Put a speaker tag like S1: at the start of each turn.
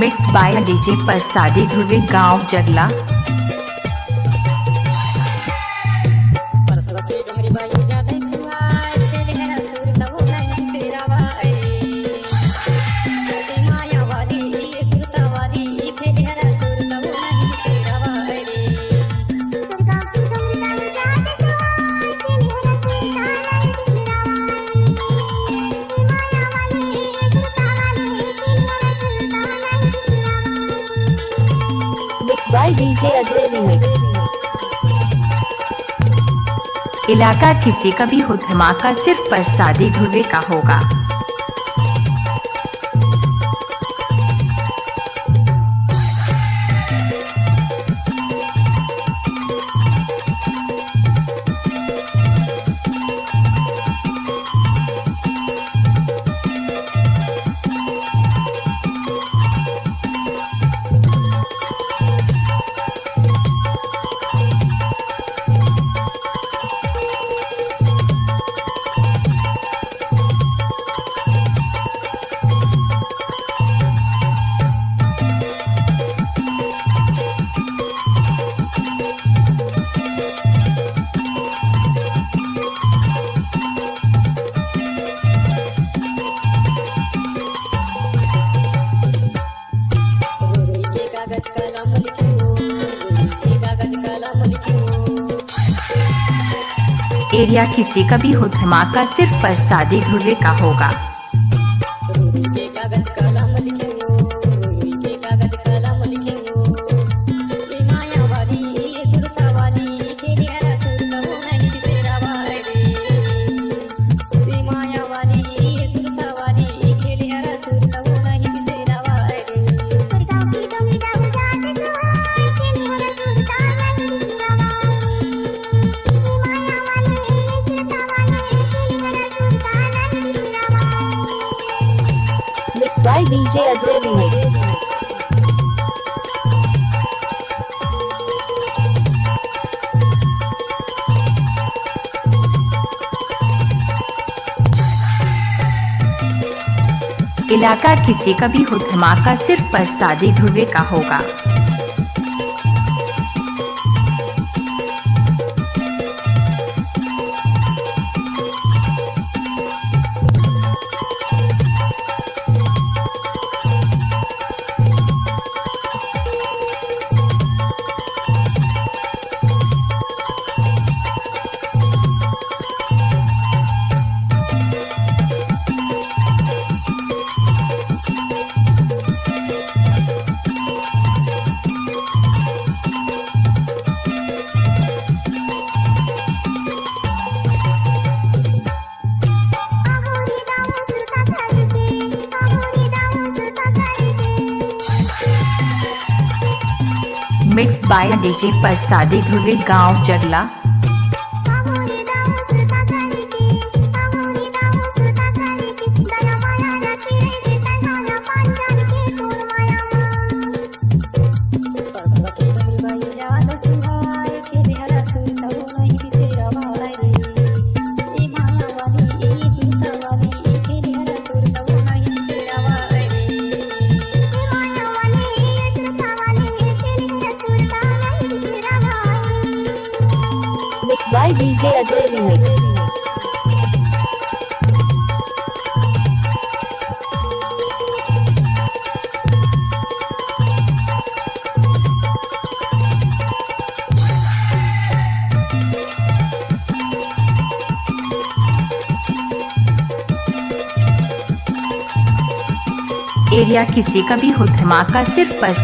S1: Mix by DJ प्रसादी ध्रुवे गांव जगला।
S2: By DJ Ajay remix.
S1: इलाका किसी का भी हो धमाका सिर्फ प्रसादी ध्रुवे का होगा। एरिया किसी का भी हो धमाका सिर्फ प्रसादी ध्रुवे का होगा।
S2: By DJ Ajay remix.
S1: इलाका किसी का भी हो धमाका सिर्फ प्रसादी ध्रुवे का होगा। मिक्स बाय डीजे प्रसादी ध्रुवे गांव जगला।
S2: By DJ Ajay remix.
S1: Area किसी का भी हो धमाका सिर्फ प्रसादी